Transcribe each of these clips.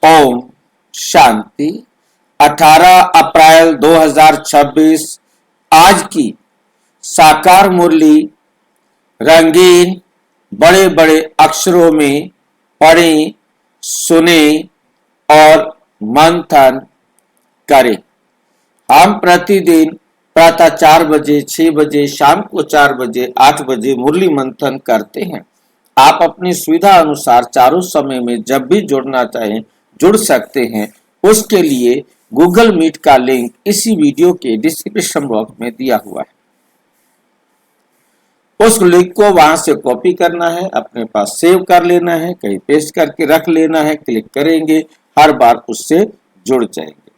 ओम शांति। 18 अप्रैल 2026 आज की साकार मुरली रंगीन बड़े बड़े अक्षरों में पढ़ें, सुने और मंथन करें। हम प्रतिदिन प्रातः 4 बजे, 6 बजे, शाम को 4 बजे, 8 बजे मुरली मंथन करते हैं। आप अपनी सुविधा अनुसार चारों समय में जब भी जुड़ना चाहें जुड़ सकते हैं। उसके लिए गूगल मीट का लिंक इसी वीडियो के डिस्क्रिप्शन बॉक्स में दिया हुआ है। उस लिंक को वहां से कॉपी करना है, अपने पास सेव कर लेना है, कहीं पेस्ट करके रख लेना है। क्लिक करेंगे, हर बार उससे जुड़ जाएंगे।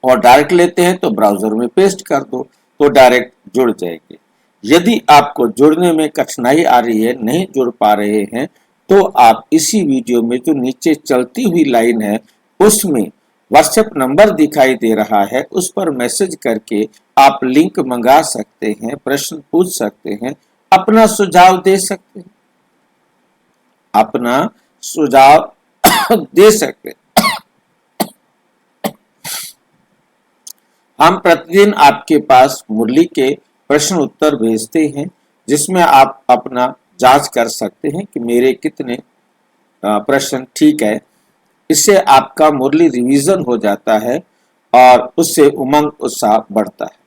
और डायरेक्ट लेते हैं तो ब्राउजर में पेस्ट कर दो तो डायरेक्ट जुड़ जाएंगे। यदि आपको जुड़ने में कठिनाई आ रही है, नहीं जुड़ पा रहे हैं, तो आप इसी वीडियो में जो नीचे चलती हुई लाइन है उसमें व्हाट्सएप नंबर दिखाई दे रहा है, उस पर मैसेज करके आप लिंक मंगा सकते हैं, प्रश्न पूछ सकते हैं, अपना सुझाव दे सकते हैं, अपना सुझाव दे सकते हैं। हम प्रतिदिन आपके पास मुरली के प्रश्न उत्तर भेजते हैं, जिसमें आप अपना जांच कर सकते हैं कि मेरे कितने प्रश्न ठीक है। इससे आपका मुरली रिवीजन हो जाता है और उससे उमंग उत्साह बढ़ता है।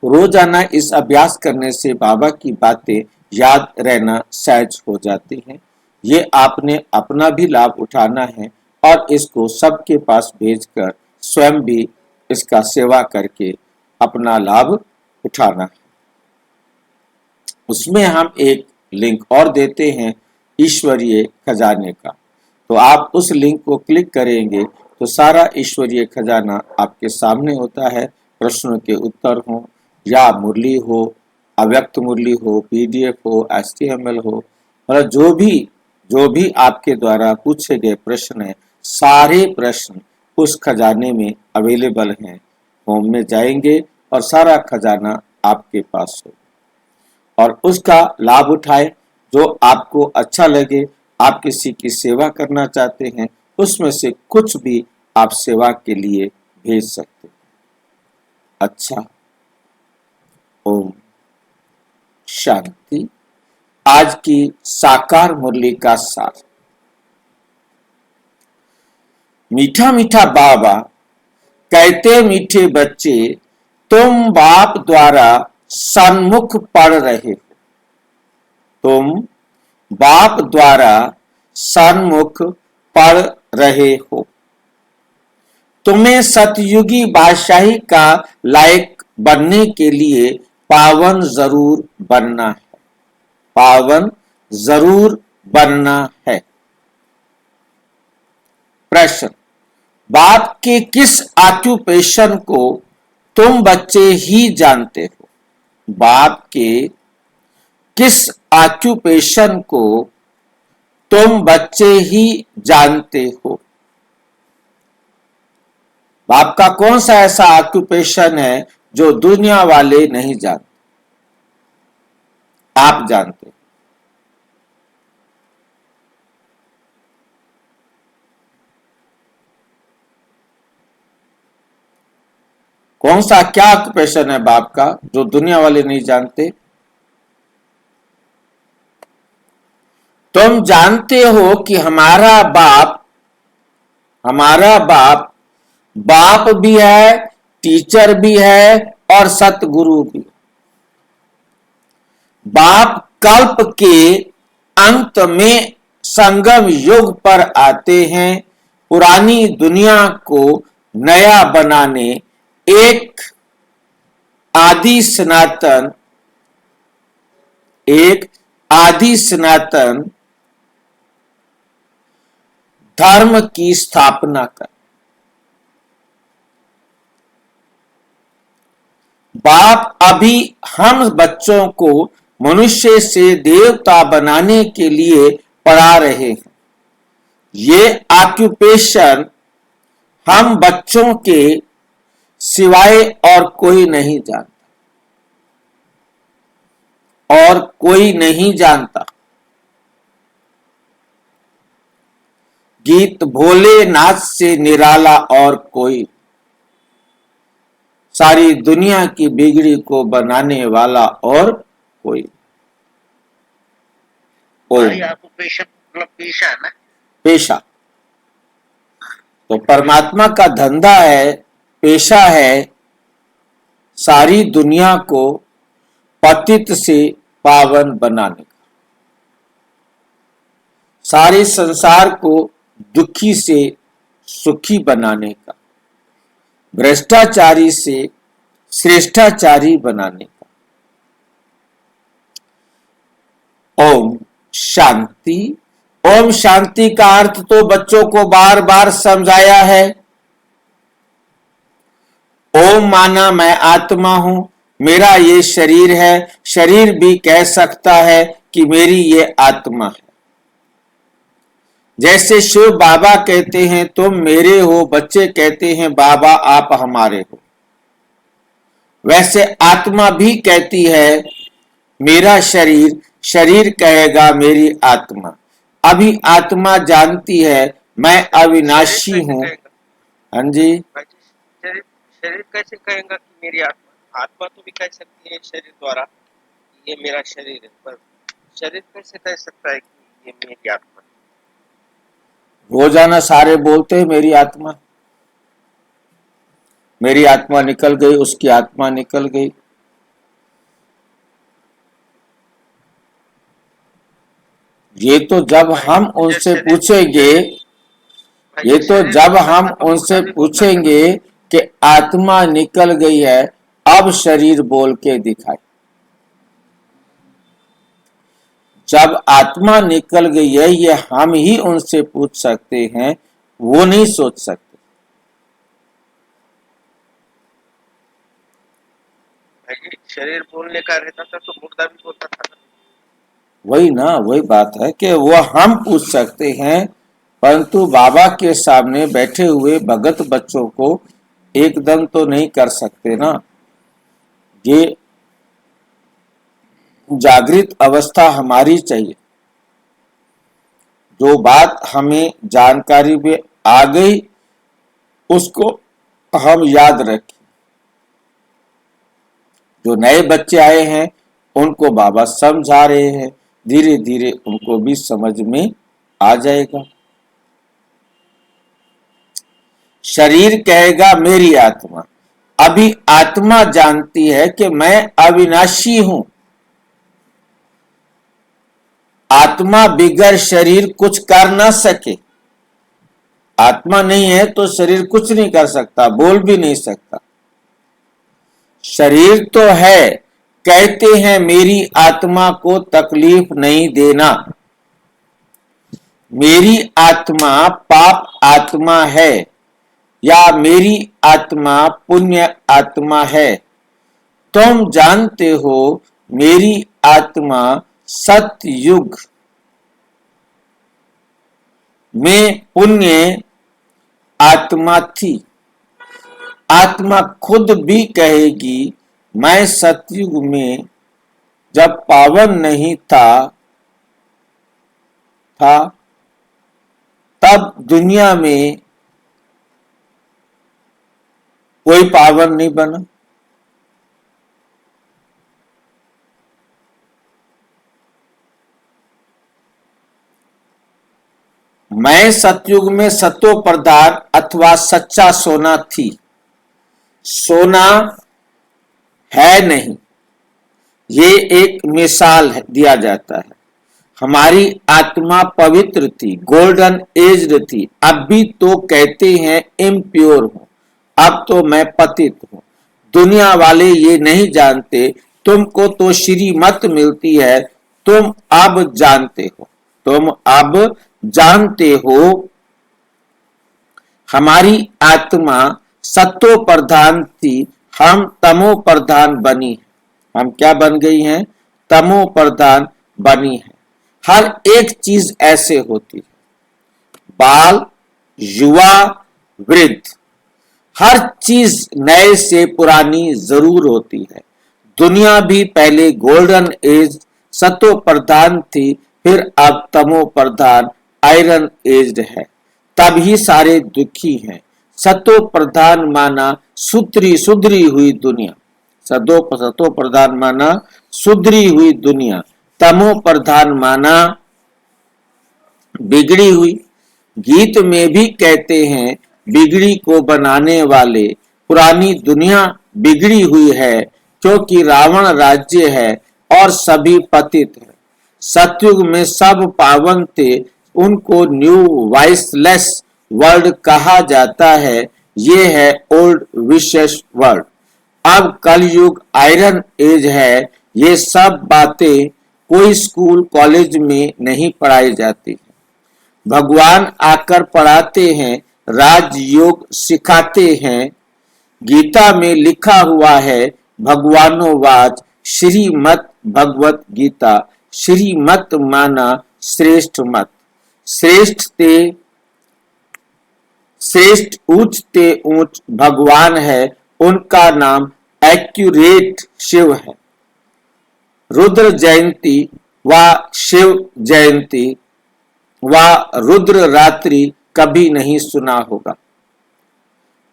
रोजाना इस अभ्यास करने से बाबा की बातें याद रहना सहज हो जाती हैं। ये आपने अपना भी लाभ उठाना है और इसको सबके पास भेजकर स्वयं भी इसका सेवा करके अपना लाभ उठाना है। उसमें हम एक लिंक और देते हैं ईश्वरीय खजाने का। तो आप उस लिंक को क्लिक करेंगे तो सारा ईश्वरीय खजाना आपके सामने होता है। प्रश्नों के उत्तर हो या मुरली हो, अव्यक्त मुरली हो, पीडीएफ हो, एचटीएमएल हो, मतलब जो भी आपके द्वारा पूछे गए प्रश्न है, सारे प्रश्न उस खजाने में अवेलेबल हैं। होम में जाएंगे और सारा खजाना आपके पास हो और उसका लाभ उठाए। जो आपको अच्छा लगे, आप किसी की सेवा करना चाहते हैं, उसमें से कुछ भी आप सेवा के लिए भेज सकते हैं। अच्छा, ओम शांति। आज की साकार मुरली का सार। मीठा मीठा बाबा कहते मीठे बच्चे, तुम बाप द्वारा सन्मुख पढ़ रहे हो। तुम बाप द्वारा सन्मुख पढ़ रहे हो। तुम्हें सतयुगी बादशाही का लायक बनने के लिए पावन जरूर बनना है। पावन जरूर बनना है। प्रश्न, बाप के किस ऑक्यूपेशन को तुम बच्चे ही जानते हो? बाप के किस ऑक्यूपेशन को तुम बच्चे ही जानते हो? बाप का कौन सा ऐसा ऑक्यूपेशन है जो दुनिया वाले नहीं जानते, आप जानते? कौन सा क्या ऑक्यूपेशन है बाप का जो दुनिया वाले नहीं जानते? तुम जानते हो कि हमारा बाप बाप भी है, टीचर भी है और सतगुरु भी। बाप कल्प के अंत में संगम युग पर आते हैं, पुरानी दुनिया को नया बनाने। एक आदि सनातन धर्म की स्थापना कर। बाप अभी हम बच्चों को मनुष्य से देवता बनाने के लिए पढ़ा रहे हैं। ये ऑक्यूपेशन हम बच्चों के सिवाय और कोई नहीं जानता, और कोई नहीं जानता। गीत भोलेनाथ से निराला और कोई, सारी दुनिया की बिगड़ी को बनाने वाला और कोई। भाई आपको पेशा मतलब पेशा है ना? पेशा तो परमात्मा का धंधा है, पेशा है सारी दुनिया को पतित से पावन बनाने का, सारे संसार को दुखी से सुखी बनाने का, भ्रष्टाचारी से श्रेष्ठाचारी बनाने का। ओम शांति। ओम शांति का अर्थ तो बच्चों को बार बार समझाया है। ओम माना मैं आत्मा हूं, मेरा ये शरीर है, शरीर भी कह सकता है कि मेरी ये आत्मा है। जैसे शिव बाबा कहते हैं तुम मेरे हो, बच्चे कहते हैं बाबा आप हमारे हो, वैसे आत्मा भी कहती है मेरा शरीर, शरीर कहेगा मेरी आत्मा। अभी आत्मा जानती है मैं अविनाशी हूं। हाँ जी, शरीर शरीर कैसे कहेगा कि मेरी आत्मा? आत्मा तो भी कह सकती है शरीर द्वारा ये मेरा शरीर है, पर शरीर कैसे कह सकता है कि ये मेरी आत्मा? रोजाना सारे बोलते हैं मेरी आत्मा, मेरी आत्मा निकल गई, उसकी आत्मा निकल गई। ये तो जब हम उनसे पूछेंगे, ये तो जब हम उनसे पूछेंगे कि आत्मा निकल गई है, अब शरीर बोल के दिखाए। जब आत्मा निकल गई है ये हम ही उनसे पूछ सकते हैं, वो नहीं सोच सकते। शरीर बोलने का रहता था तो मुर्दा भी बोलता था। वही ना, वही बात है कि वो हम पूछ सकते हैं, परंतु बाबा के सामने बैठे हुए भगत बच्चों को एकदम तो नहीं कर सकते ना। ये जागृत अवस्था हमारी चाहिए। जो बात हमें जानकारी में आ गई उसको हम याद रखें। जो नए बच्चे आए हैं उनको बाबा समझा रहे हैं, धीरे धीरे उनको भी समझ में आ जाएगा। शरीर कहेगा मेरी आत्मा। अभी आत्मा जानती है कि मैं अविनाशी हूं। आत्मा बिगर शरीर कुछ कर ना सके। आत्मा नहीं है तो शरीर कुछ नहीं कर सकता, बोल भी नहीं सकता। शरीर तो है, कहते हैं मेरी आत्मा को तकलीफ नहीं देना। मेरी आत्मा पाप आत्मा है या मेरी आत्मा पुण्य आत्मा है। तुम जानते हो मेरी आत्मा सतयुग में पुण्य आत्मा थी। आत्मा खुद भी कहेगी मैं सतयुग में जब पावन नहीं था तब दुनिया में कोई पावन नहीं बना। मैं सतयुग में सतो प्रधान अथवा सच्चा सोना थी। सोना है नहीं, ये एक मिसाल दिया जाता है। हमारी आत्मा पवित्र थी, गोल्डन एज्ड थी। अब भी तो कहते हैं इम्प्योर हूं, अब तो मैं पतित हूं। दुनिया वाले ये नहीं जानते। तुमको तो श्रीमत मिलती है, तुम अब जानते हो, तुम अब जानते हो। हमारी आत्मा सत्तो प्रधान थी, हम तमो प्रधान बनी। हम क्या बन गई हैं? तमो प्रधान बनी है। हर एक चीज ऐसे होती है, बाल, युवा, वृद्ध, हर चीज नए से पुरानी जरूर होती है। दुनिया भी पहले गोल्डन एज सतो प्रधान थी, फिर अब तमो प्रधान आयरन एज्ड है। तभी सारे दुखी हैं। सतो प्रधान माना सुधरी हुई दुनिया, सतो प्रधान माना सुधरी हुई दुनिया, तमो प्रधान माना बिगड़ी हुई। गीत में भी कहते हैं बिगड़ी को बनाने वाले, पुरानी दुनिया बिगड़ी हुई है क्योंकि रावण राज्य है और सभी पतित है। सतयुग में सब पावन थे, उनको न्यू वाइसलेस वर्ल्ड कहा जाता है। ये है ओल्ड विशेष वर्ल्ड। अब कलयुग आयरन एज है। ये सब बातें कोई स्कूल कॉलेज में नहीं पढ़ाई जाती। भगवान आकर पढ़ाते हैं, राजयोग सिखाते हैं। गीता में लिखा हुआ है भगवानोवाच, श्रीमद् भगवत गीता। श्रीमत माना श्रेष्ठ मत। श्रेष्ठ ते श्रेष्ठ ऊंच ते ऊंच भगवान है, उनका नाम एक्यूरेट शिव है। रुद्र जयंती व शिव जयंती व रुद्र रात्रि कभी नहीं सुना होगा।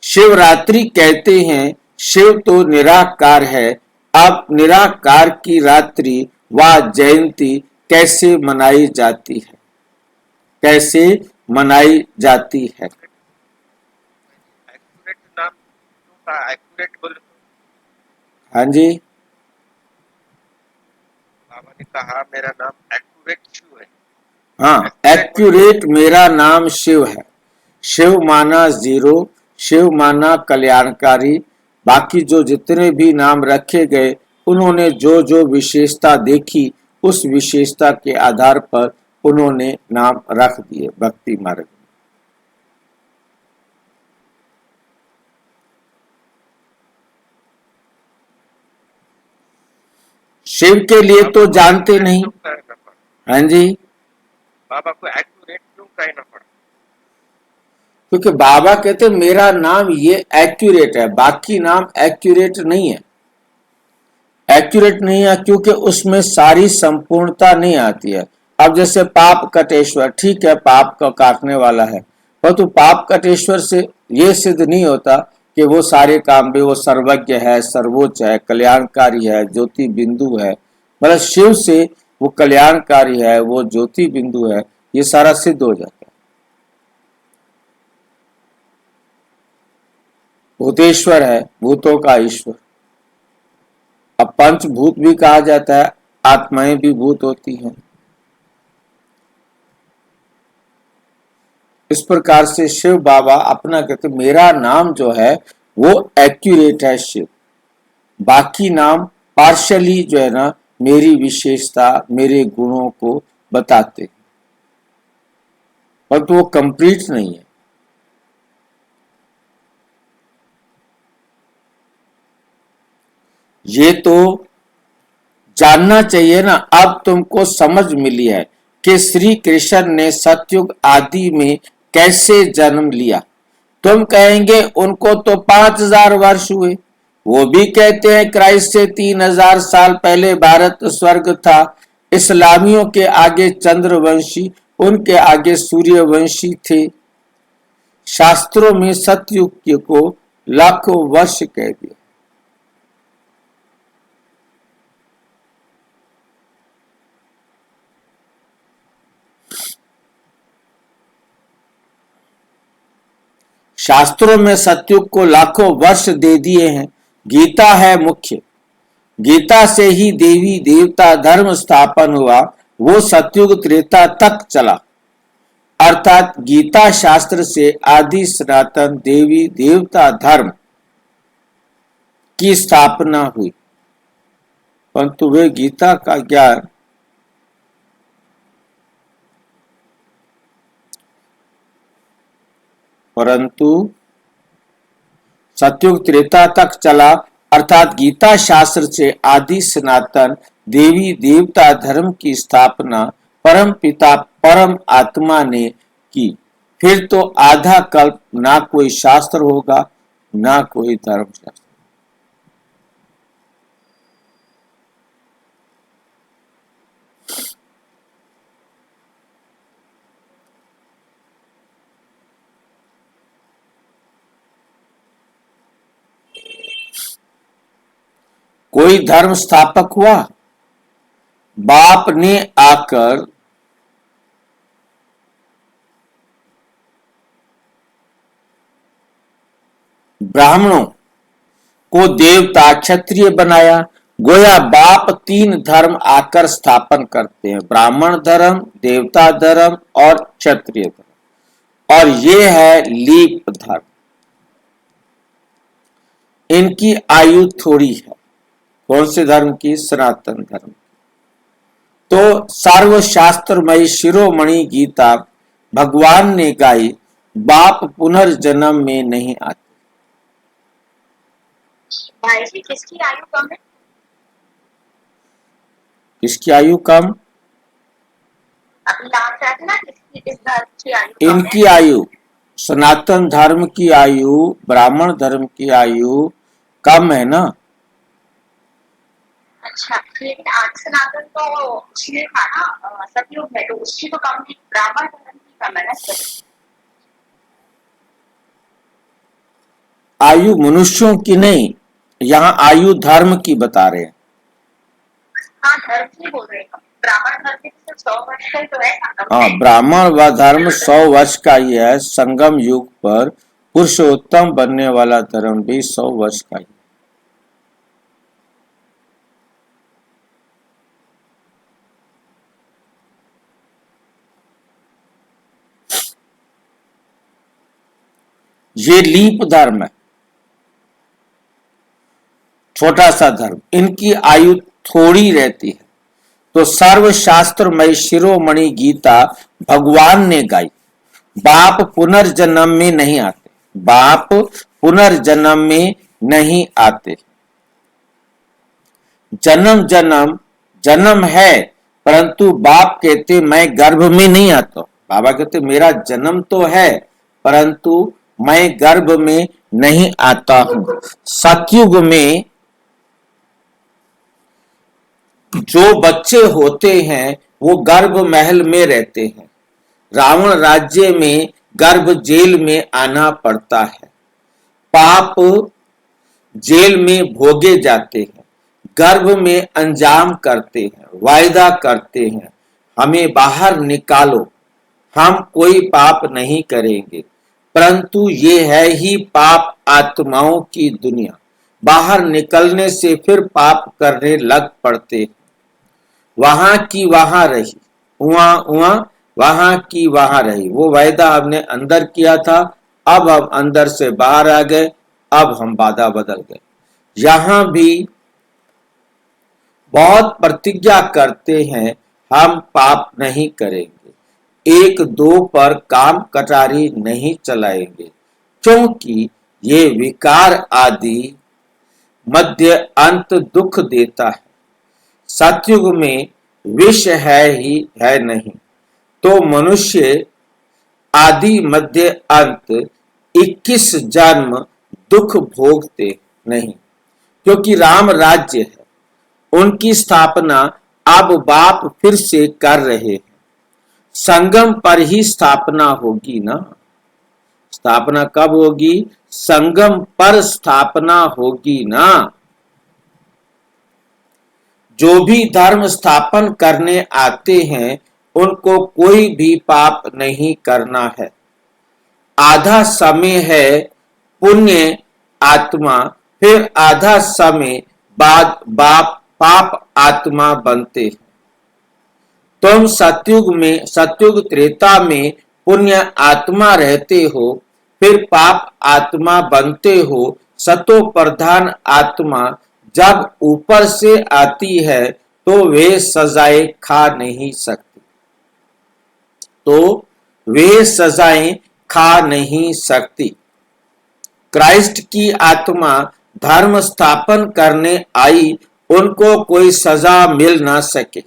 शिवरात्रि कहते हैं शिव तो निराकार है। अब निराकार की रात्रि व जयंती कैसे मनाई जाती है, कैसे मनाई जाती है? एक्यूरेट नाम क्यों कहा? एक्यूरेट बोले तो हाँ जी, बाबा ने कहा मेरा नाम एक्यूरेट शिव है। हाँ, एक्यूरेट बोले तो एक्यूरेट मेरा नाम शिव है। शिव माना जीरो, शिव माना कल्याणकारी। बाकी जो जितने भी नाम रखे गए, उन्होंने जो जो विशेषता देखी, उस विशेषता के आधार पर उन्होंने नाम रख दिए भक्ति मार्ग। शिव के लिए तो जानते नहीं। क्यों कहना पड़ा? हाँ जी, बाबा को एक्यूरेट क्यों कहना पड़ा? क्योंकि बाबा कहते मेरा नाम ये एक्यूरेट है, बाकी नाम एक्यूरेट नहीं है। एक्यूरेट नहीं है क्योंकि उसमें सारी संपूर्णता नहीं आती है। अब जैसे पाप कटेश्वर, ठीक है, पाप का काटने वाला है, परंतु पाप कटेश्वर से ये सिद्ध नहीं होता कि वो सारे काम भी, वो सर्वज्ञ है, सर्वोच्च है, कल्याणकारी है, ज्योति बिंदु है। मतलब शिव से वो कल्याणकारी है, वो ज्योति बिंदु है, ये सारा सिद्ध हो जाता है। भूतेश्वर है, भूतों का ईश्वर। अब पंचभूत भी कहा जाता है, आत्माएं भी भूत होती हैं। इस प्रकार से शिव बाबा अपना कहते मेरा नाम जो है वो एक्यूरेट है शिव। बाकी नाम पार्शली जो है ना, मेरी विशेषता, मेरे गुणों को बताते, पर तो वो कंप्लीट नहीं है। ये तो जानना चाहिए ना। अब तुमको समझ मिली है कि श्री कृष्ण ने सतयुग आदि में कैसे जन्म लिया। तुम कहेंगे उनको तो 5000 वर्ष हुए। वो भी कहते हैं क्राइस्ट से 3000 साल पहले भारत स्वर्ग था। इस्लामियों के आगे चंद्रवंशी, उनके आगे सूर्यवंशी थे। शास्त्रों में सतयुग को लाखों वर्ष कह दिया। शास्त्रों में सतयुग को लाखों वर्ष दे दिए हैं। गीता है मुख्य। गीता से ही देवी देवता धर्म स्थापन हुआ। वो सतयुग त्रेता तक चला। अर्थात गीता शास्त्र से आदि सनातन देवी देवता धर्म की स्थापना हुई। परंतु वे गीता का ज्ञान परंतु सतयुग त्रेता तक चला। अर्थात गीता शास्त्र से आदि सनातन देवी देवता धर्म की स्थापना परम पिता परम आत्मा ने की। फिर तो आधा कल्प ना कोई शास्त्र होगा, ना कोई धर्मशास्त्र। कोई धर्म स्थापक हुआ? बाप ने आकर ब्राह्मणों को देवता क्षत्रिय बनाया। गोया बाप तीन धर्म आकर स्थापन करते हैं, ब्राह्मण धर्म, देवता धर्म और क्षत्रिय धर्म, और ये है लीप धर्म। इनकी आयु थोड़ी है। कौन से धर्म की? सनातन धर्म। तो सर्वशास्त्रमयी शिरोमणि गीता भगवान ने गाई, बाप पुनर्जन्म में नहीं आते। भाई जी, किसकी आयु कम है? किसकी आयु कम? अभी आप चाहते ना किसकी, इस धर्म की आयु कम है? इनकी आयु, सनातन धर्म की आयु, ब्राह्मण धर्म की आयु कम है ना। अच्छा, लेकिन आदि सनातन तो उसने था ना सतयुग में, तो उसकी तो कम है, ब्राह्मण धर्म की कम है ना सर? आयु मनुष्यों की नहीं, यहाँ आयु धर्म की बता रहे हैं। हाँ, धर्म की बोल रहे हैं। ब्राह्मण धर्म के तो 100 वर्ष का ही तो है संगम हाँ, में। ब्राह्मण व धर्म 100 वर्ष का ही है। संगम युग पर पुरुषोत्तम बनने वाला धर्म भी 100 वर्ष का ही। ये लीप धर्म है, छोटा सा धर्म। इनकी आयु थोड़ी रहती है। तो सर्वशास्त्रमय शिरोमणि गीता भगवान ने गाई, बाप पुनर्जन्म में नहीं आते, बाप पुनर्जन्म में नहीं आते। जन्म जन्म जन्म है, परंतु बाप कहते मैं गर्भ में नहीं आता। बाबा कहते मेरा जन्म तो है, परंतु मैं गर्भ में नहीं आता हूं। सतयुग में जो बच्चे होते हैं वो गर्भ महल में रहते हैं। रावण राज्य में गर्भ जेल में आना पड़ता है। पाप जेल में भोगे जाते हैं, गर्भ में अंजाम करते हैं, वायदा करते हैं, हमें बाहर निकालो, हम कोई पाप नहीं करेंगे। परंतु ये है ही पाप आत्माओं की दुनिया। बाहर निकलने से फिर पाप करने लग पड़ते हैं। वहां की वहां रही, वहां की वहां रही। वो वायदा हमने अंदर किया था, अब हम अंदर से बाहर आ गए, अब हम वादा बदल गए। यहां भी बहुत प्रतिज्ञा करते हैं हम पाप नहीं करेंगे, एक दो पर काम कटारी नहीं चलाएंगे, क्योंकि ये विकार आदि मध्य अंत दुख देता है। सतयुग में विष है ही है नहीं, तो मनुष्य आदि मध्य अंत 21 जन्म दुख भोगते नहीं, क्योंकि राम राज्य है। उनकी स्थापना अब बाप फिर से कर रहे हैं। संगम पर ही स्थापना होगी ना। स्थापना कब होगी? संगम पर स्थापना होगी ना। जो भी धर्म स्थापन करने आते हैं उनको कोई भी पाप नहीं करना है। आधा समय है पुण्य आत्मा, फिर आधा समय बाद बाप पाप आत्मा बनते हैं। तुम सतयुग त्रेता में पुण्य आत्मा रहते हो, फिर पाप आत्मा बनते हो। सतो प्रधान आत्मा जब ऊपर से आती है तो वे सजाएं खा नहीं सकती, तो वे सजाएं खा नहीं सकती। क्राइस्ट की आत्मा धर्म स्थापन करने आई, उनको कोई सजा मिल ना सके।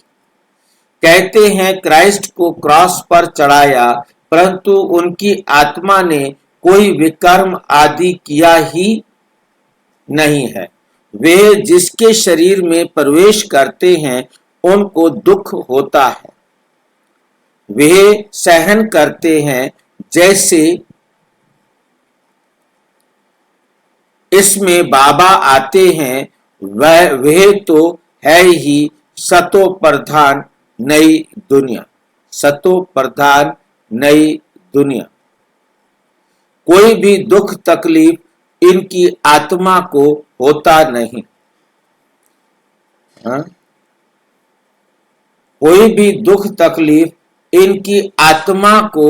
कहते हैं क्राइस्ट को क्रॉस पर चढ़ाया, परंतु उनकी आत्मा ने कोई विकर्म आदि किया ही नहीं है। वे जिसके शरीर में प्रवेश करते हैं उनको दुख होता है, वे सहन करते हैं। जैसे इसमें बाबा आते हैं, वह तो है ही सतो प्रधान नई दुनिया, सतो प्रधान नई दुनिया। कोई भी दुख तकलीफ इनकी आत्मा को होता नहीं। हाँ? कोई भी दुख तकलीफ इनकी आत्मा को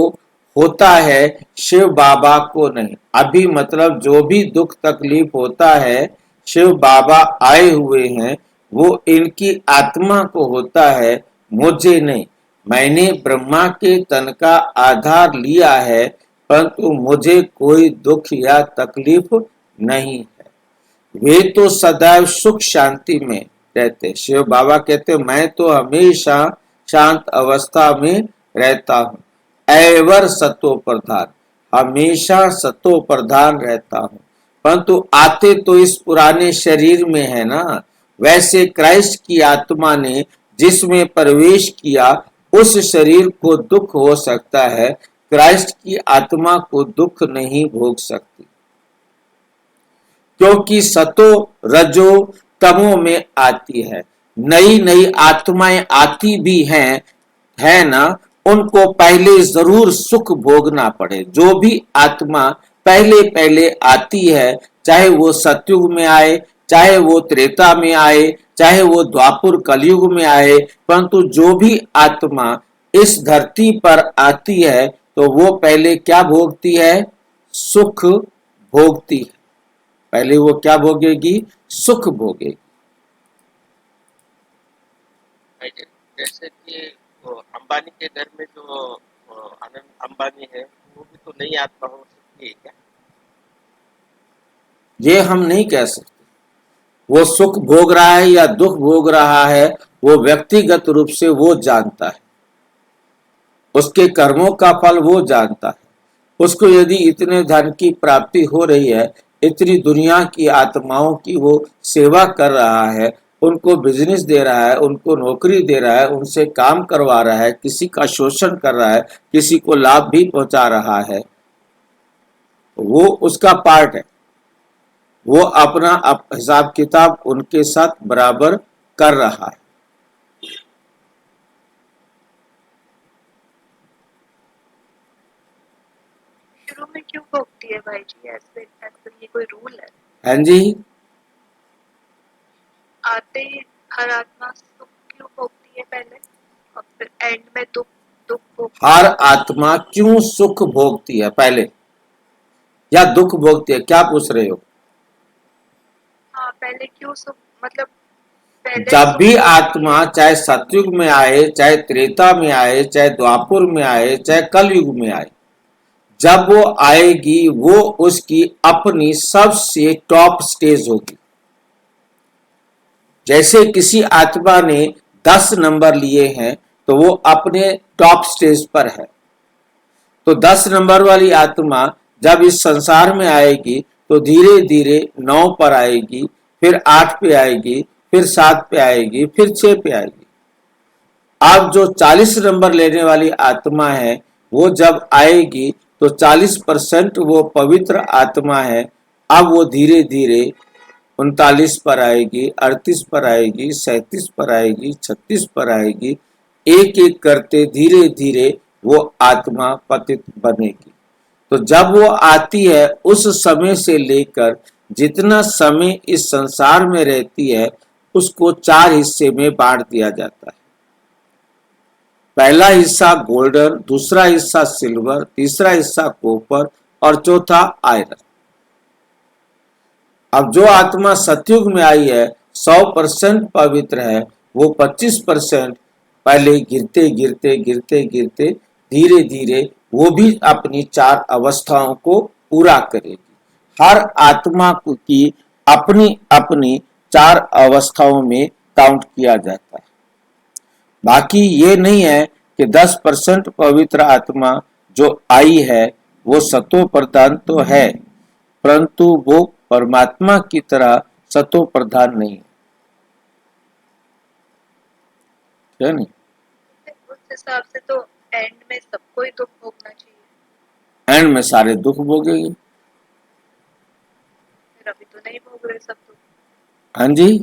होता है, शिव बाबा को नहीं। अभी मतलब जो भी दुख तकलीफ होता है, शिव बाबा आए हुए हैं, वो इनकी आत्मा को होता है, मुझे नहीं। मैंने ब्रह्मा के तन का आधार लिया है, परंतु मुझे कोई दुख या तकलीफ नहीं है। वे तो सदैव सुख शांति में रहते। शिव बाबा कहते मैं तो हमेशा शांत अवस्था में रहता हूँ, एवर सतो प्रधान, हमेशा सतो प्रधान रहता हूँ। परंतु आते तो इस पुराने शरीर में है ना। वैसे क्राइस्ट की आत्मा ने जिसमें प्रवेश किया, उस शरीर को दुख हो सकता है, क्राइस्ट की आत्मा को दुख नहीं भोग सकती, क्योंकि सतो रजो तमो में आती है। नई नई आत्माएं आती भी हैं, है ना, उनको पहले जरूर सुख भोगना पड़े। जो भी आत्मा पहले पहले आती है, चाहे वो सतयुग में आए, चाहे वो त्रेता में आए, चाहे वो द्वापुर कलयुग में आए, परंतु जो भी आत्मा इस धरती पर आती है, तो वो पहले क्या भोगती है? सुख भोगती है। पहले वो क्या भोगेगी? सुख भोगेगी। जैसे कि वो अंबानी के घर में जो आनंद अंबानी है, वो भी तो नई आत्मा हो सकती है क्या? ये हम नहीं कह सकते। वो सुख भोग रहा है या दुख भोग रहा है, वो व्यक्तिगत रूप से वो जानता है, उसके कर्मों का फल वो जानता है। उसको यदि इतने धन की प्राप्ति हो रही है, इतनी दुनिया की आत्माओं की वो सेवा कर रहा है, उनको बिजनेस दे रहा है, उनको नौकरी दे रहा है, उनसे काम करवा रहा है, किसी का शोषण कर रहा है, किसी को लाभ भी पहुंचा रहा है, वो उसका पार्ट है। वो अपना हिसाब किताब उनके साथ बराबर कर रहा है। शुरू में क्यों भोगती है भाई जी? ऐसे ऐसे ये कोई रूल है? हाँ जी, आते ही हर आत्मा सुख क्यों भोगती है पहले, और फिर एंड में दुख दुख भोगती हर है? आत्मा क्यों सुख भोगती है पहले, या दुख भोगती है, क्या पूछ रहे हो? हाँ, पहले क्यों सुख, मतलब पहले जब सुख भी भोगती आत्मा है। चाहे सतयुग में आए, चाहे त्रेता में आए, चाहे द्वापुर में आए, चाहे कलयुग में आए, जब वो आएगी, वो उसकी अपनी सबसे टॉप स्टेज होगी। जैसे किसी आत्मा ने 10 नंबर लिए हैं, तो वो अपने टॉप स्टेज पर है। तो 10 नंबर वाली आत्मा जब इस संसार में आएगी, तो धीरे धीरे 9 पर आएगी, फिर 8 पे आएगी, फिर 7 पे आएगी, फिर 6 पे आएगी। अब जो 40 नंबर लेने वाली आत्मा है, वो जब आएगी, तो 40% वो पवित्र आत्मा है। अब वो धीरे धीरे 39 पर आएगी, 38 पर आएगी, 37 पर आएगी, 36 पर आएगी। एक एक करते धीरे धीरे वो आत्मा पतित बनेगी। तो जब वो आती है, उस समय से लेकर जितना समय इस संसार में रहती है, उसको 4 हिस्से में बांट दिया जाता है। पहला हिस्सा गोल्डन, दूसरा हिस्सा सिल्वर, तीसरा हिस्सा कॉपर और चौथा आयरन। अब जो आत्मा सतयुग में आई है, 100% पवित्र है, वो 25% पहले गिरते गिरते गिरते गिरते धीरे धीरे वो भी अपनी 4 अवस्थाओं को पूरा करेगी। हर आत्मा की अपनी अपनी 4 अवस्थाओं में काउंट किया जाता है। बाकी ये नहीं है कि 10% पवित्र आत्मा जो आई है, वो सतो प्रधान तो है, परंतु वो परमात्मा की तरह सतो प्रधान नहीं है नहीं। उस हिसाब से तो एंड में सबको ही दुख भोगना चाहिए। एंड में सारे दुख भोगेगी। फिर अभी तो नहीं भोग रहे सब दुख। हाँ जी,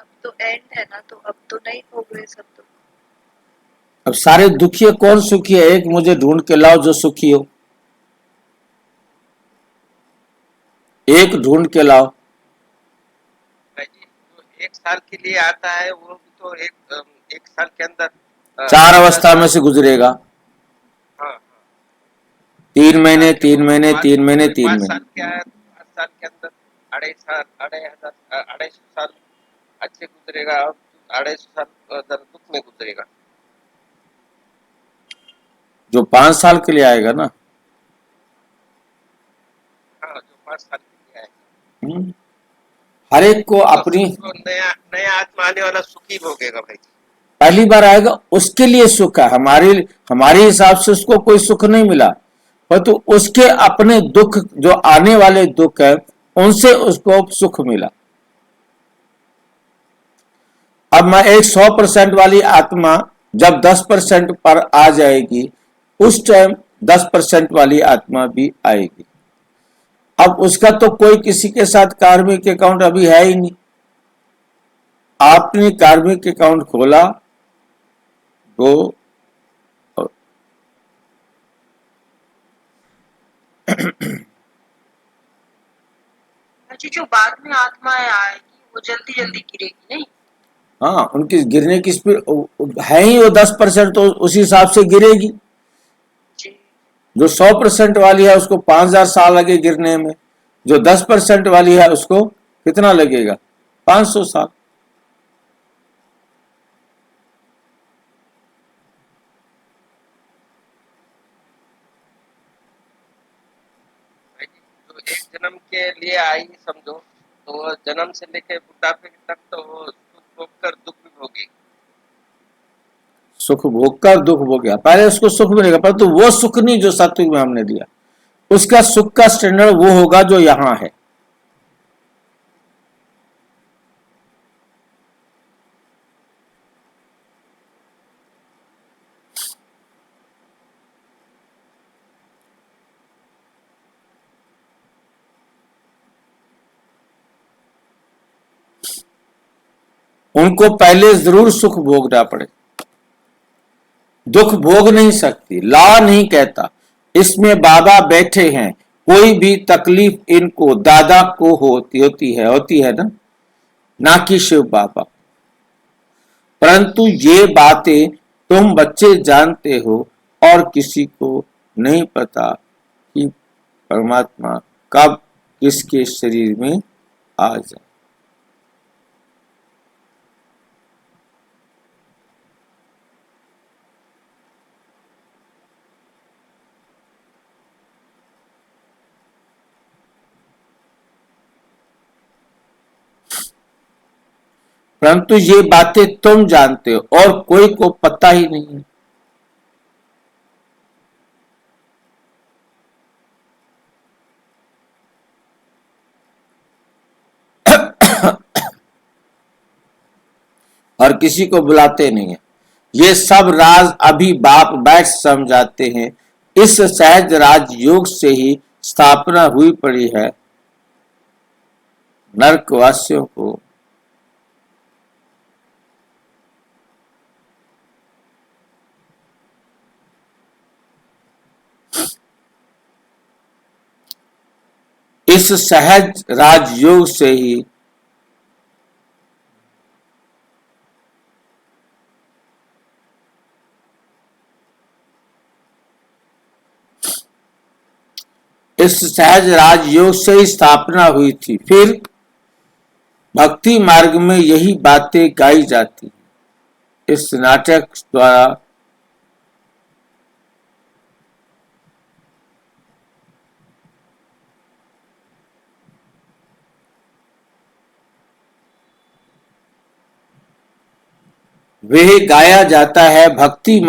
अब तो एंड है ना, तो अब तो नहीं हो गए सब दुख। अब सारे दुखी है, कौन सुखी है? एक मुझे ढूंढ के लाओ जो सुखी हो, एक ढूंढ के लाओ। भाई जी, जो 1 साल के लिए आता है वो भी तो एक साल के अंदर चार 10 अवस्था में साल। से गुजरेगा। हाँ हाँ। 3 महीने, ताकि वो 3 महीने, पाँच 3 महीने, कोई 3 महीने। 5 साल के आया तो 5 साल के अंदर 2.5 साल 2.5 साल अच्छे गुजरेगा और 2.5 साल दुख में गुजरेगा। जो 5 साल के लिए आएगा ना। हाँ, जो 5 साल के लिए आएगा हम्म, हर एक को वो तो अपनी सुख तो नया नया आत्मा आने वाला सुख ही भोगेगा भाई जी। पहली बार आएगा, उसके लिए सुख है। हमारे हमारे हिसाब से उसको कोई सुख नहीं मिला, परंतु उसके अपने दुख, जो आने वाले दुख है, उनसे उसको सुख मिला। अब मैं एक 100% वाली आत्मा जब 10% पर आ जाएगी, उस टाइम 10% वाली आत्मा भी आएगी। अब उसका तो कोई किसी के साथ कार्मिक अकाउंट अभी है ही नहीं। आपने कार्मिक अकाउंट खोला, वो जी जो बाद में आत्माएं आएगी वो जल्दी जल्दी गिरेगी नहीं। हाँ, उनकी गिरने की स्पीड है ही वो 10%, तो उसी हिसाब से गिरेगी। जी जो 100% वाली है उसको 5,000 साल लगे गिरने में, जो 10% वाली है उसको कितना लगेगा? 500 साल। भाई जी, जो एक जन्म के लिए आई समझो तो वो जन्म से लेके बुढ़ापे तक तो वो सुख भोग कर दुख भी भोगी। सुख भोग कर दुख भोग गया, पहले उसको सुख मिलेगा, परंतु वो सुख नहीं जो सात्विक में हमने दिया। उसका सुख का स्टैंडर्ड वो होगा जो यहां है। उनको पहले जरूर सुख भोगना पड़े। दुख भोग नहीं सकती, ला नहीं कहता। इसमें बाबा बैठे हैं, कोई भी तकलीफ इनको दादा को होती है ना कि शिव बाबा। परंतु ये बातें तुम बच्चे जानते हो, और किसी को नहीं पता कि परमात्मा कब किसके शरीर में आ जाए। परंतु ये बातें तुम जानते हो और कोई को पता ही नहीं है। और किसी को बुलाते नहीं है। ये सब राज अभी बाप बैठ समझाते हैं। इस सहज राज योग से ही स्थापना हुई पड़ी है नरकवासियों को। इस सहज राजयोग से ही इस सहज राजयोग से ही स्थापना हुई थी। फिर भक्ति मार्ग में यही बातें गाई जाती। इस नाटक द्वारा वह गाया जाता है। भक्ति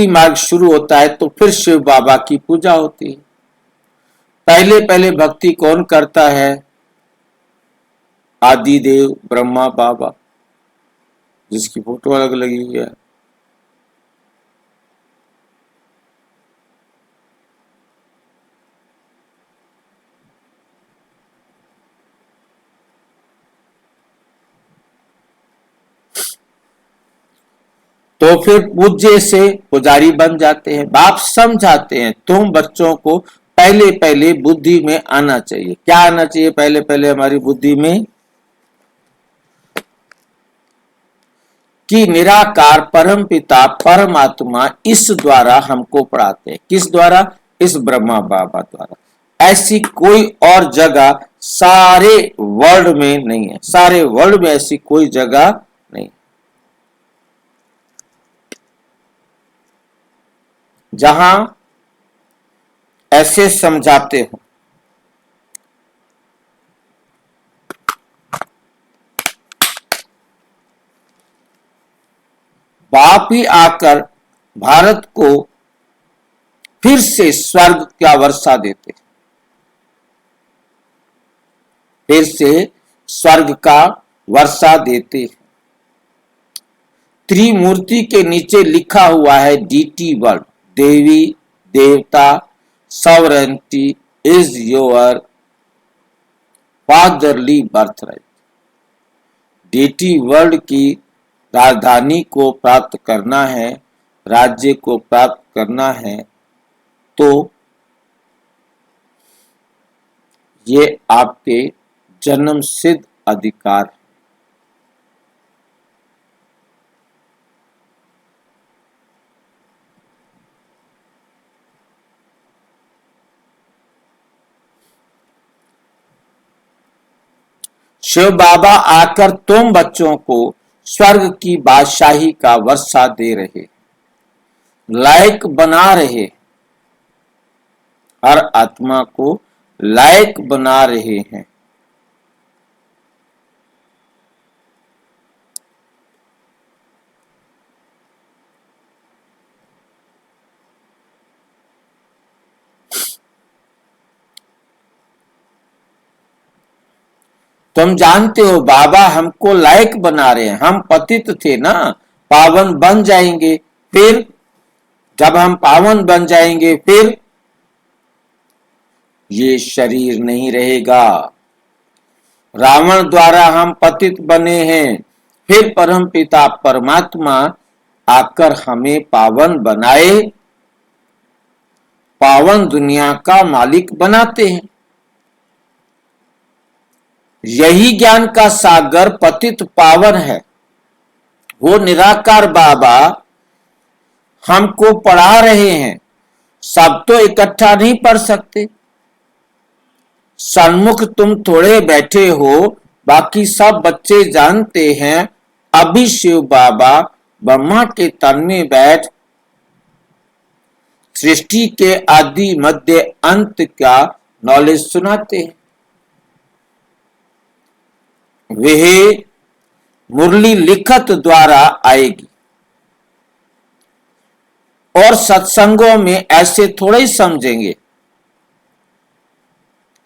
मार्ग शुरू होता है तो फिर शिव बाबा की पूजा होती है। पहले पहले भक्ति कौन करता है? आदिदेव ब्रह्मा बाबा, जिसकी फोटो अलग लगी हुई है। तो फिर पूज्य से पुजारी बन जाते हैं। बाप समझाते हैं तुम बच्चों को पहले पहले बुद्धि में आना चाहिए। क्या आना चाहिए पहले पहले हमारी बुद्धि में? कि निराकार परम पिता परमात्मा इस द्वारा हमको पढ़ाते हैं। किस द्वारा? इस ब्रह्मा बाबा द्वारा। ऐसी कोई और जगह सारे वर्ल्ड में नहीं है, सारे वर्ल्ड में ऐसी कोई जगह नहीं जहां ऐसे समझाते हो। बाप ही आकर भारत को फिर से स्वर्ग का वर्षा देते, फिर से स्वर्ग का वर्षा देते। त्रिमूर्ति के नीचे लिखा हुआ है डीटी वर्ल्ड, देवी देवता sovereignty is your fatherly birthright. Deity world की राजधानी को प्राप्त करना है, राज्य को प्राप्त करना है, तो ये आपके जन्म सिद्ध अधिकार है। शिव बाबा आकर तुम बच्चों को स्वर्ग की बादशाही का वर्षा दे रहे, लायक बना रहे, हर आत्मा को लायक बना रहे हैं। तुम जानते हो बाबा हमको लायक बना रहे हैं। हम पतित थे ना, पावन बन जाएंगे। फिर जब हम पावन बन जाएंगे फिर ये शरीर नहीं रहेगा। रावण द्वारा हम पतित बने हैं, फिर परम पिता परमात्मा आकर हमें पावन बनाए, पावन दुनिया का मालिक बनाते हैं। यही ज्ञान का सागर पतित पावन है। वो निराकार बाबा हमको पढ़ा रहे हैं। सब तो इकट्ठा नहीं पढ़ सकते। सन्मुख तुम थोड़े बैठे हो, बाकी सब बच्चे जानते हैं। अभी शिव बाबा ब्रह्मा के तन में बैठ सृष्टि के आदि मध्य अंत का नॉलेज सुनाते हैं। वह मुरली लिखत द्वारा आएगी और सत्संगों में ऐसे थोड़े ही समझेंगे।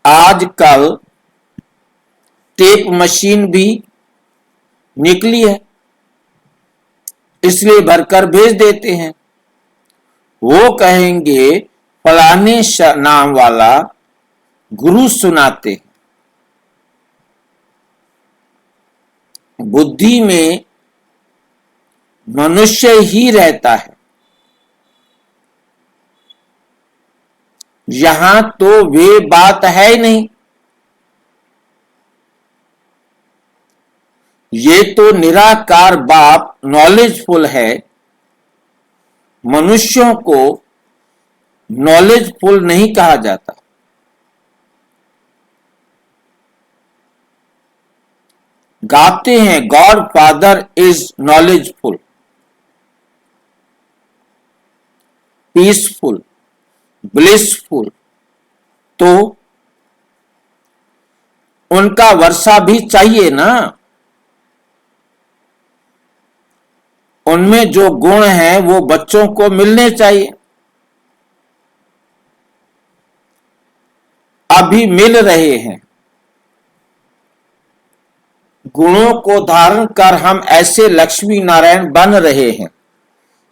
आजकल टेप मशीन भी निकली है, इसलिए भरकर भेज देते हैं। वो कहेंगे फलाने नाम वाला गुरु सुनाते। बुद्धि में मनुष्य ही रहता है। यहां तो वे बात है ही नहीं। ये तो निराकार बाप नॉलेजफुल है। मनुष्यों को नॉलेजफुल नहीं कहा जाता। गाते हैं God father is knowledgeful, peaceful, blissful. तो उनका वर्षा भी चाहिए ना। उनमें जो गुण हैं वो बच्चों को मिलने चाहिए। अभी मिल रहे हैं। गुणों को धारण कर हम ऐसे लक्ष्मी नारायण बन रहे हैं।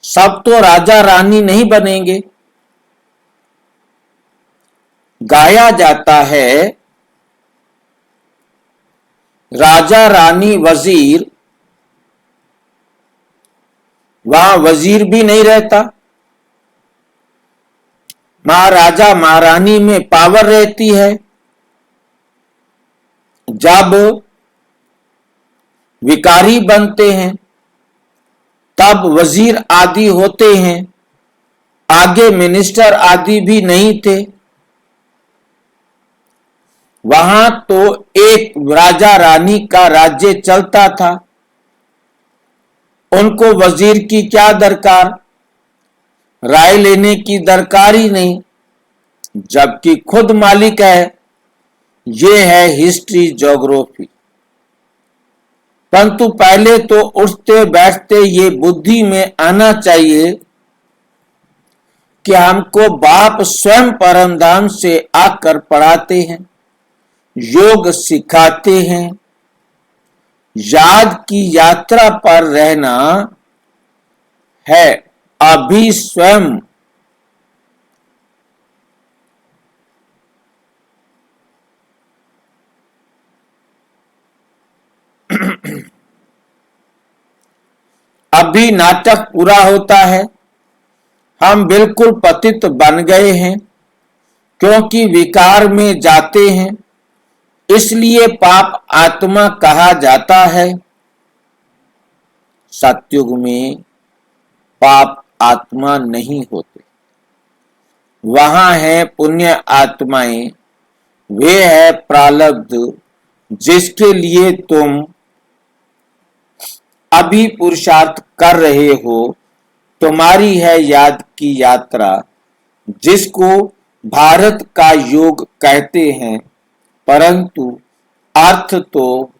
सब तो राजा रानी नहीं बनेंगे। गाया जाता है राजा रानी वजीर वहां वजीर भी नहीं रहता, महाराजा महारानी में पावर रहती है। जब विकारी बनते हैं तब वजीर आदि होते हैं, आगे मिनिस्टर आदि भी नहीं थे। वहां तो एक राजा रानी का राज्य चलता था, उनको वजीर की क्या दरकार, राय लेने की दरकार ही नहीं, जबकि खुद मालिक है। ये है हिस्ट्री ज्योग्राफी। परंतु पहले तो उठते बैठते ये बुद्धि में आना चाहिए कि हमको बाप स्वयं परमधाम से आकर पढ़ाते हैं, योग सिखाते हैं, याद की यात्रा पर रहना है। अभी स्वयं अभी नाटक पूरा होता है। हम बिल्कुल पतित बन गए हैं, क्योंकि विकार में जाते हैं, इसलिए पाप आत्मा कहा जाता है। सतयुग में पाप आत्मा नहीं होते, वहां है पुण्य आत्माएं। वे है प्रारब्ध, जिसके लिए तुम अभी पुरुषार्थ कर रहे हो। तुम्हारी है याद की यात्रा, जिसको भारत का योग कहते हैं, परंतु अर्थ तो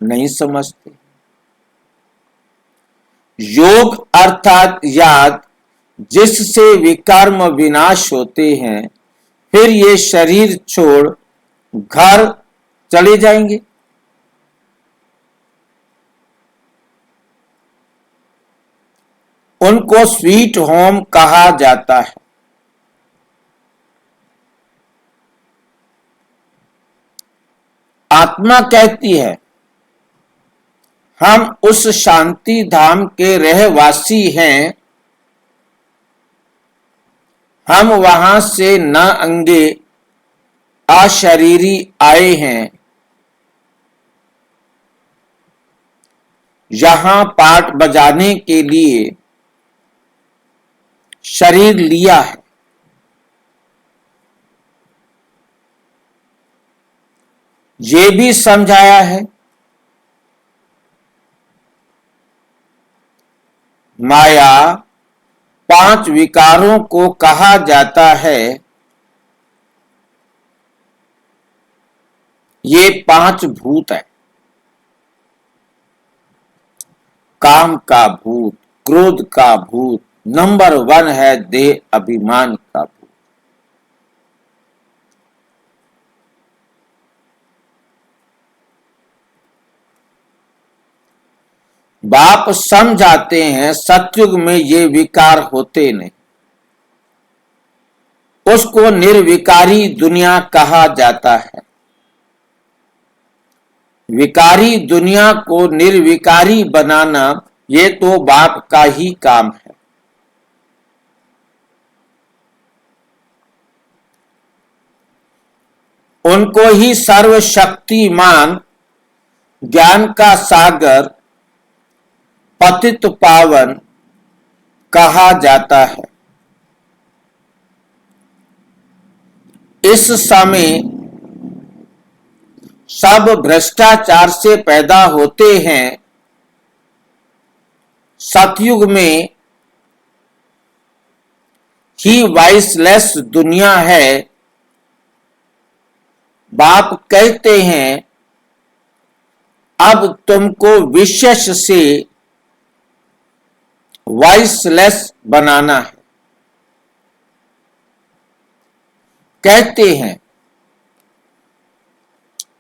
नहीं समझते। योग अर्थात याद, जिससे विकर्म विनाश होते हैं, फिर ये शरीर छोड़ घर चले जाएंगे। उनको स्वीट होम कहा जाता है। आत्मा कहती है हम उस शांति धाम के रहवासी हैं, हम वहां से न अंगे अशरीरी आए हैं, यहां पाठ बजाने के लिए शरीर लिया है। ये भी समझाया है माया 5 विकारों को कहा जाता है। ये 5 भूत है। काम का भूत, क्रोध का भूत, नंबर 1 है देह अभिमान का भूत। बाप समझाते हैं सतयुग में ये विकार होते नहीं, उसको निर्विकारी दुनिया कहा जाता है। विकारी दुनिया को निर्विकारी बनाना ये तो बाप का ही काम है। उनको ही सर्वशक्तिमान, ज्ञान का सागर, पतित पावन कहा जाता है। इस समय सब भ्रष्टाचार से पैदा होते हैं। सतयुग में ही वाइसलेस दुनिया है। बाप कहते हैं अब तुमको विशेष से वाइसलेस बनाना है। कहते हैं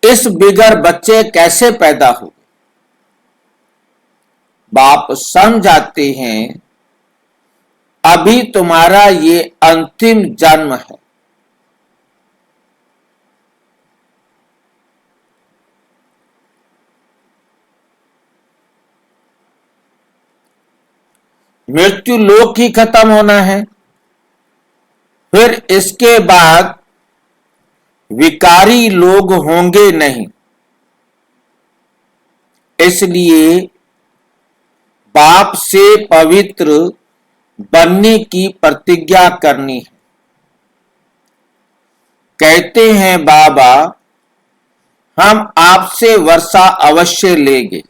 इस बिगर बच्चे कैसे पैदा हो। बाप समझाते हैं अभी तुम्हारा ये अंतिम जन्म है। मृत्यु लोक ही खत्म होना है, फिर इसके बाद विकारी लोग होंगे नहीं। इसलिए पाप से पवित्र बनने की प्रतिज्ञा करनी है। कहते हैं बाबा, हम आपसे वर्षा अवश्य लेंगे।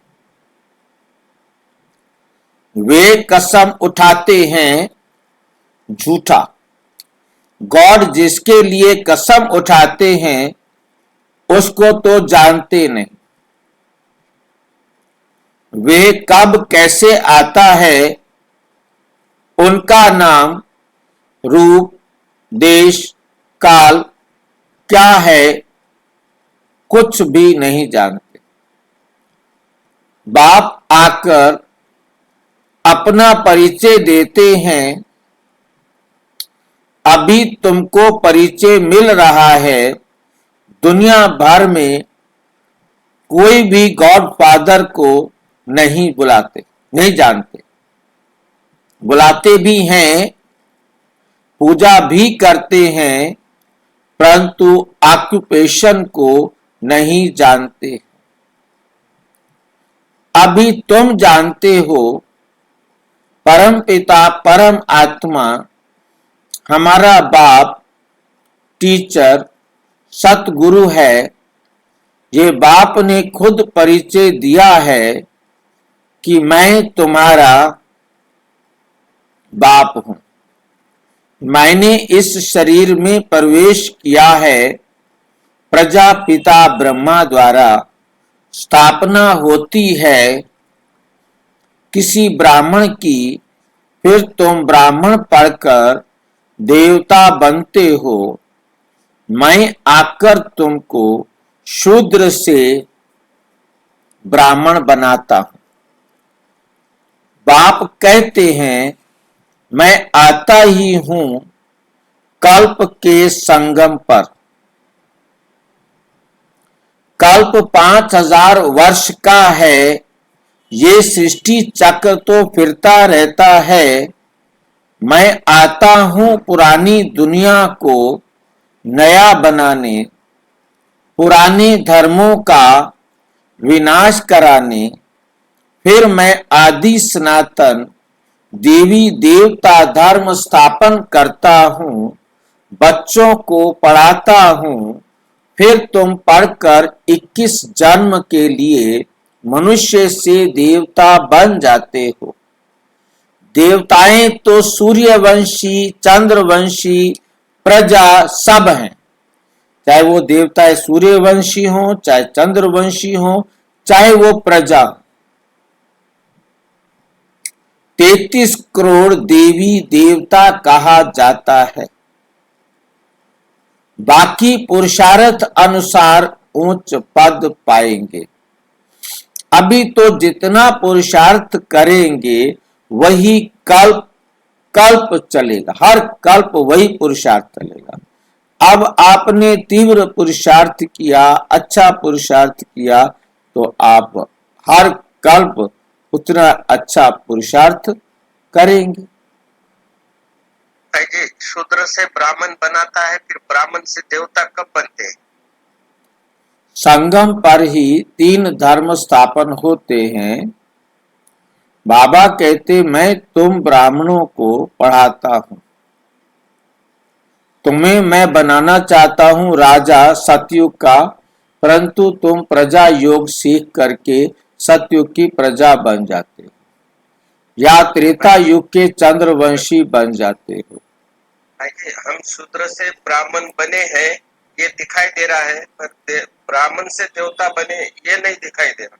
वे कसम उठाते हैं झूठा। गॉड जिसके लिए कसम उठाते हैं उसको तो जानते नहीं। वे कब कैसे आता है, उनका नाम, रूप, देश, काल क्या है, कुछ भी नहीं जानते। बाप आकर अपना परिचय देते हैं। अभी तुमको परिचय मिल रहा है। दुनिया भर में कोई भी गॉड फादर को नहीं बुलाते, नहीं जानते। बुलाते भी हैं, पूजा भी करते हैं, परंतु ऑक्यूपेशन को नहीं जानते। अभी तुम जानते हो, परम पिता परम आत्मा हमारा बाप, टीचर, सतगुरु है। ये बाप ने खुद परिचय दिया है कि मैं तुम्हारा बाप हूं। मैंने इस शरीर में प्रवेश किया है। प्रजापिता ब्रह्मा द्वारा स्थापना होती है किसी ब्राह्मण की, फिर तुम ब्राह्मण पढ़कर देवता बनते हो। मैं आकर तुमको शूद्र से ब्राह्मण बनाता हूं। बाप कहते हैं, मैं आता ही हूं कल्प के संगम पर। कल्प 5000 वर्ष का है। ये सृष्टि चक्र तो फिरता रहता है। मैं आता हूं पुरानी दुनिया को नया बनाने, पुराने धर्मों का विनाश कराने। फिर मैं आदि सनातन देवी देवता धर्म स्थापन करता हूं, बच्चों को पढ़ाता हूं। फिर तुम पढ़कर 21 जन्म के लिए मनुष्य से देवता बन जाते हो। देवताएं तो सूर्यवंशी, चंद्रवंशी, प्रजा सब हैं। चाहे वो देवताएं सूर्यवंशी हो, चाहे चंद्रवंशी हो, चाहे वो प्रजा। 33 करोड़ देवी देवता कहा जाता है। बाकी पुरुषार्थ अनुसार उच्च पद पाएंगे। अभी तो जितना पुरुषार्थ करेंगे वही कल्प कल्प चलेगा। हर कल्प वही पुरुषार्थ चलेगा। अब आपने तीव्र पुरुषार्थ किया, अच्छा पुरुषार्थ किया, तो आप हर कल्प उतना अच्छा पुरुषार्थ करेंगे। जी, शूद्र से ब्राह्मण बनाता है, फिर ब्राह्मण से देवता कब बनते हैं? संगम पर ही 3 धर्म स्थापन होते हैं। बाबा कहते, मैं तुम ब्राह्मणों को पढ़ाता हूं। तुम्हें मैं बनाना चाहता हूं राजा सतयुग का, परंतु तुम प्रजा योग सीख करके सतयुग की प्रजा बन जाते हो, या त्रेता युग के चंद्रवंशी बन जाते हो। हम शूद्र से ब्राह्मण बने हैं ये दिखाई दे रहा है, पर ब्राह्मण से देवता बने ये नहीं दिखाई दे रहा।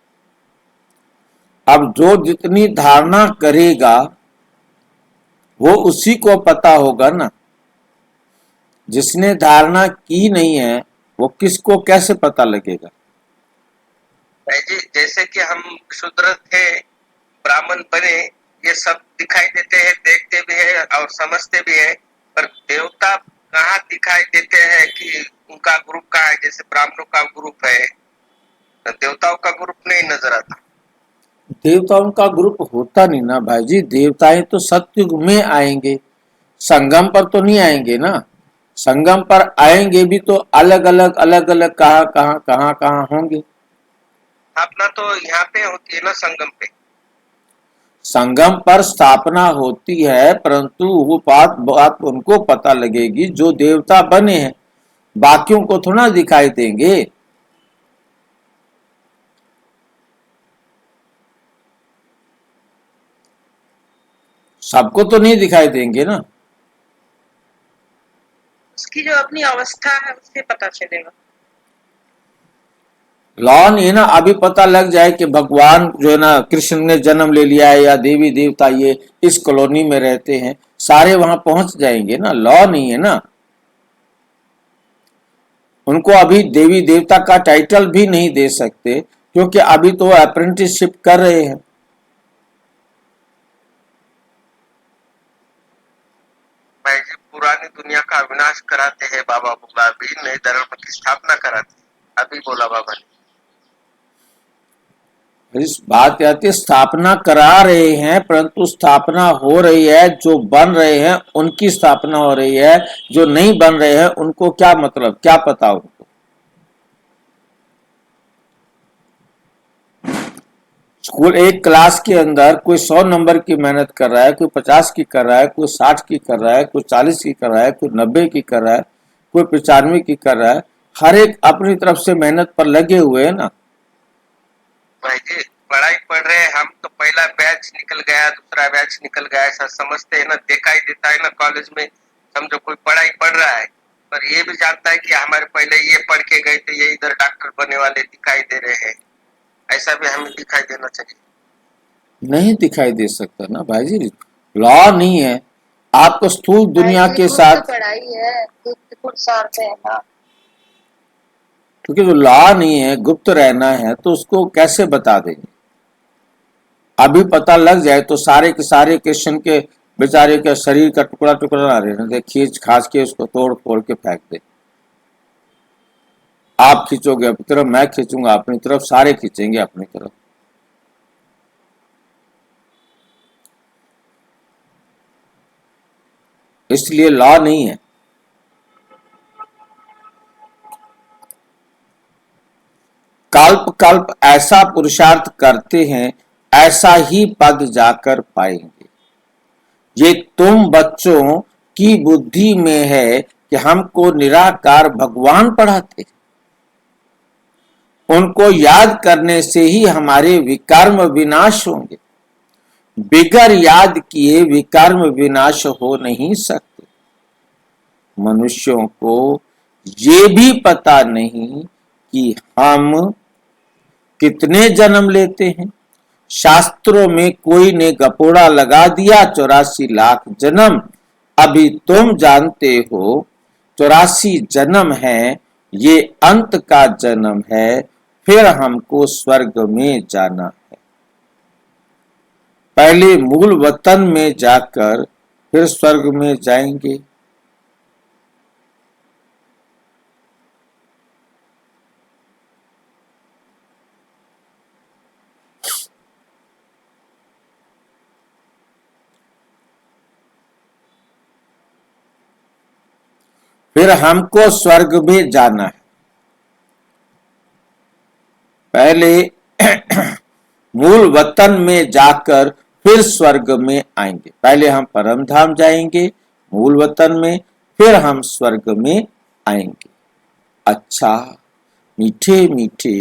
अब जो जितनी धारणा करेगा वो उसी को पता होगा ना। जिसने धारणा की नहीं है वो किसको कैसे पता लगेगा? जी, जैसे कि हम शूद्र थे, ब्राह्मण बने, ये सब दिखाई देते हैं, देखते भी है और समझते भी है, पर देवता कहाँ दिखाई देते हैं कि उनका ग्रुप कहाँ है? जैसे ब्राह्मणों का ग्रुप है, देवताओं का ग्रुप नहीं नजर आता। देवताओं का ग्रुप होता नहीं ना भाई जी, देवताएं तो सतयुग में आएंगे, संगम पर तो नहीं आएंगे ना। संगम पर आएंगे भी तो अलग अलग कहाँ होंगे। स्थापना तो यहाँ पे होती है ना, संगम पे। संगम पर स्थापना होती है, परंतु वो बात बात उनको पता लगेगी जो देवता बने हैं, बाकियों को थोड़ा दिखाई देंगे। सबको तो नहीं दिखाई देंगे ना। उसकी जो अपनी अवस्था है उससे पता चलेगा। लॉ नहीं है ना, अभी पता लग जाए कि भगवान जो है ना कृष्ण ने जन्म ले लिया है या देवी देवता ये इस कॉलोनी में रहते हैं, सारे वहां पहुंच जाएंगे ना। लॉ नहीं है ना, उनको अभी देवी देवता का टाइटल भी नहीं दे सकते क्योंकि अभी तो अप्रेंटिसशिप कर रहे हैं। भाई जी, पुरानी दुनिया का विनाश कराते हैं बाबा बोला, अभी नए धर्म की स्थापना कराते हैं, अभी बोला बाबा ने। इस बात आती है, स्थापना करा रहे हैं, परंतु स्थापना हो रही है, जो बन रहे हैं उनकी स्थापना हो रही है, जो नहीं बन रहे हैं उनको क्या मतलब, क्या पता उनको। स्कूल एक क्लास के अंदर कोई 100 नंबर की मेहनत कर रहा है, कोई 50 की कर रहा है, कोई 60 की कर रहा है, कोई 40 की कर रहा है, कोई 90 की कर रहा है, कोई 95 की कर रहा है। हर एक अपनी तरफ से मेहनत पर लगे हुए हैं ना। भाई जी, पढ़ाई पढ़ रहे हैं हम तो, पहला बैच निकल गया, दूसरा बैच निकल गया, ऐसा समझते हैं ना, दिखाई देता है ना कॉलेज में। समझो कोई पढ़ाई पढ़ रहा है, पर ये भी जानता है कि हमारे पहले ये पढ़ के गए थे, ये इधर डॉक्टर बनने वाले दिखाई दे रहे हैं। ऐसा भी हमें दिखाई देना चाहिए। नहीं दिखाई दे सकता ना भाई जी, लॉ नहीं है। आपको स्थूल दुनिया के साथ पढ़ाई है, कुछ साथ है ना, क्योंकि जो लॉ नहीं है, गुप्त रहना है, तो उसको कैसे बता देंगे। अभी पता लग जाए तो सारे के सारे क्वेश्चन के बेचारे के शरीर का टुकड़ा टुकड़ा ना रहने दे, खींच खाच के उसको तोड़ फोड़ के फेंक दे। आप खींचोगे अपनी तरफ, मैं खींचूंगा अपनी तरफ, सारे खींचेंगे अपनी तरफ। इसलिए लॉ नहीं है। कल्प कल्प ऐसा पुरुषार्थ करते हैं, ऐसा ही पद जाकर पाएंगे। ये तुम बच्चों की बुद्धि में है कि हमको निराकार भगवान पढ़ाते, उनको याद करने से ही हमारे विकर्म विनाश होंगे। बिगर याद किए विकर्म विनाश हो नहीं सकते। मनुष्यों को ये भी पता नहीं कि हम कितने जन्म लेते हैं। शास्त्रों में कोई ने गपोड़ा लगा दिया 84 लाख जन्म। अभी तुम जानते हो 84 जन्म है, ये अंत का जन्म है, फिर हमको स्वर्ग में जाना है। पहले मूल वतन में जाकर फिर स्वर्ग में जाएंगे। फिर हमको स्वर्ग में जाना है। पहले मूल वतन में जाकर फिर स्वर्ग में आएंगे। पहले हम परम धाम जाएंगे मूल वतन में, फिर हम स्वर्ग में आएंगे। अच्छा, मीठे मीठे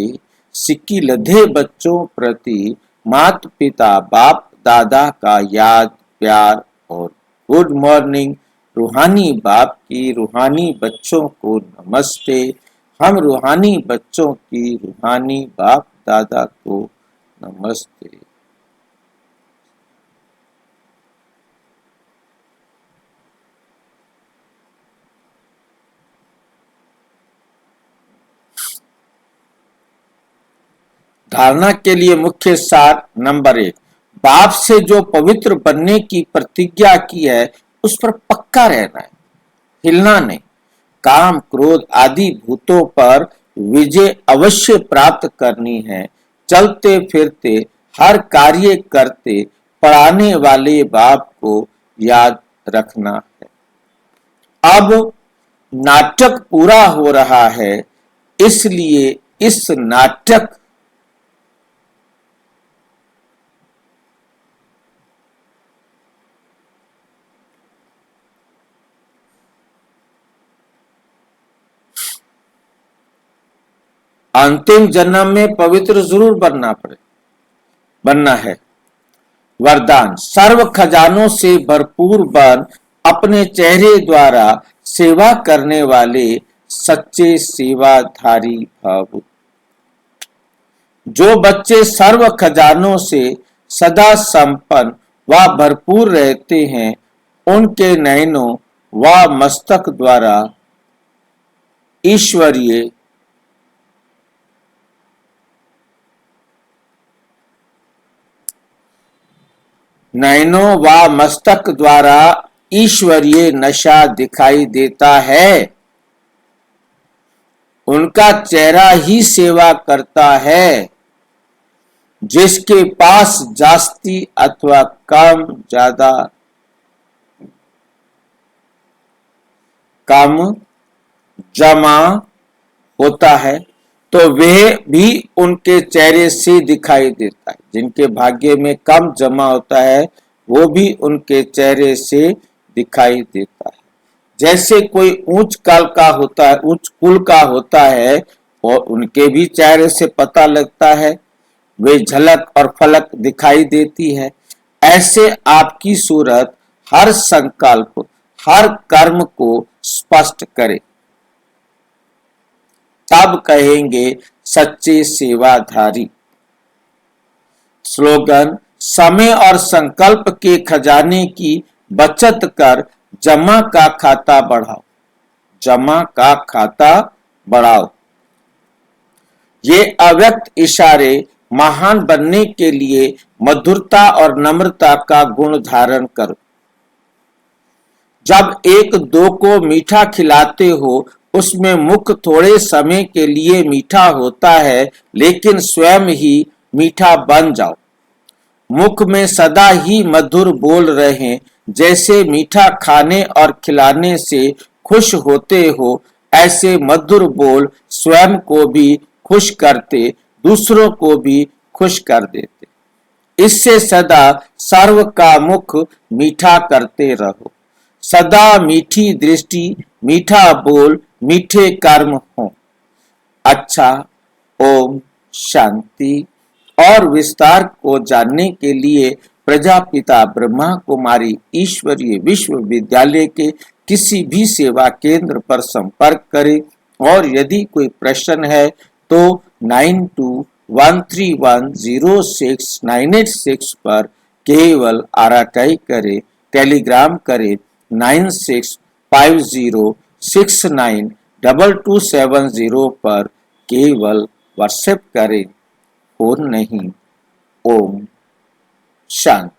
सिक्की लधे बच्चों प्रति माता पिता बाप दादा का याद प्यार और गुड मॉर्निंग। रूहानी बाप की रूहानी बच्चों को नमस्ते। हम रूहानी बच्चों की रूहानी बाप दादा को नमस्ते। धारणा के लिए मुख्य सार नंबर 1, बाप से जो पवित्र बनने की प्रतिज्ञा की है उस पर पक्का रहना है, हिलना नहीं। काम क्रोध आदि भूतों पर विजय अवश्य प्राप्त करनी है। चलते फिरते हर कार्य करते पढ़ाने वाले बाप को याद रखना है। अब नाटक पूरा हो रहा है, इसलिए इस नाटक अंतिम जन्म में पवित्र जरूर बनना है। वरदान, सर्व खजानों से भरपूर बन अपने चेहरे द्वारा सेवा करने वाले सच्चे सेवाधारी भव। जो बच्चे सर्व खजानों से सदा संपन्न व भरपूर रहते हैं, उनके नयनों व मस्तक द्वारा ईश्वरीय नयनों व मस्तक द्वारा ईश्वरीय नशा दिखाई देता है। उनका चेहरा ही सेवा करता है। जिसके पास जास्ती अथवा कम ज्यादा कम जमा होता है, तो वह भी उनके चेहरे से दिखाई देता है। जिनके भाग्य में कम जमा होता है, वो भी उनके चेहरे से दिखाई देता है। जैसे कोई ऊंच कुल का होता है, और उनके भी चेहरे से पता लगता है, वे झलक और फलक दिखाई देती है। ऐसे आपकी सूरत हर संकल्प, हर कर्म को स्पष्ट करे, तब कहेंगे सच्चे सेवाधारी। स्लोगन, समय और संकल्प के खजाने की बचत कर जमा का खाता बढ़ाओ। जमा का खाता बढ़ाओ। ये अव्यक्त इशारे महान बनने के लिए मधुरता और नम्रता का गुण धारण करो। जब एक दो को मीठा खिलाते हो, उसमें मुख थोड़े समय के लिए मीठा होता है, लेकिन स्वयं ही मीठा बन जाओ। मुख में सदा ही मधुर बोल रहे, जैसे मीठा खाने और खिलाने से खुश होते हो, ऐसे मधुर बोल स्वयं को भी खुश करते, दूसरों को भी खुश कर देते। इससे सदा सर्व का मुख मीठा करते रहो। सदा मीठी दृष्टि, मीठा बोल, मीठे कर्म हो। अच्छा, ओम शांति। और विस्तार को जानने के लिए प्रजापिता ब्रह्मा कुमारी ईश्वरीय विश्वविद्यालय के किसी भी सेवा केंद्र पर संपर्क करें। और यदि कोई प्रश्न है तो 9213106986 पर केवल आराटाई करें, टेलीग्राम करें 9650692270 पर केवल व्हाट्सएप करें, फोन नहीं। ओम शांति।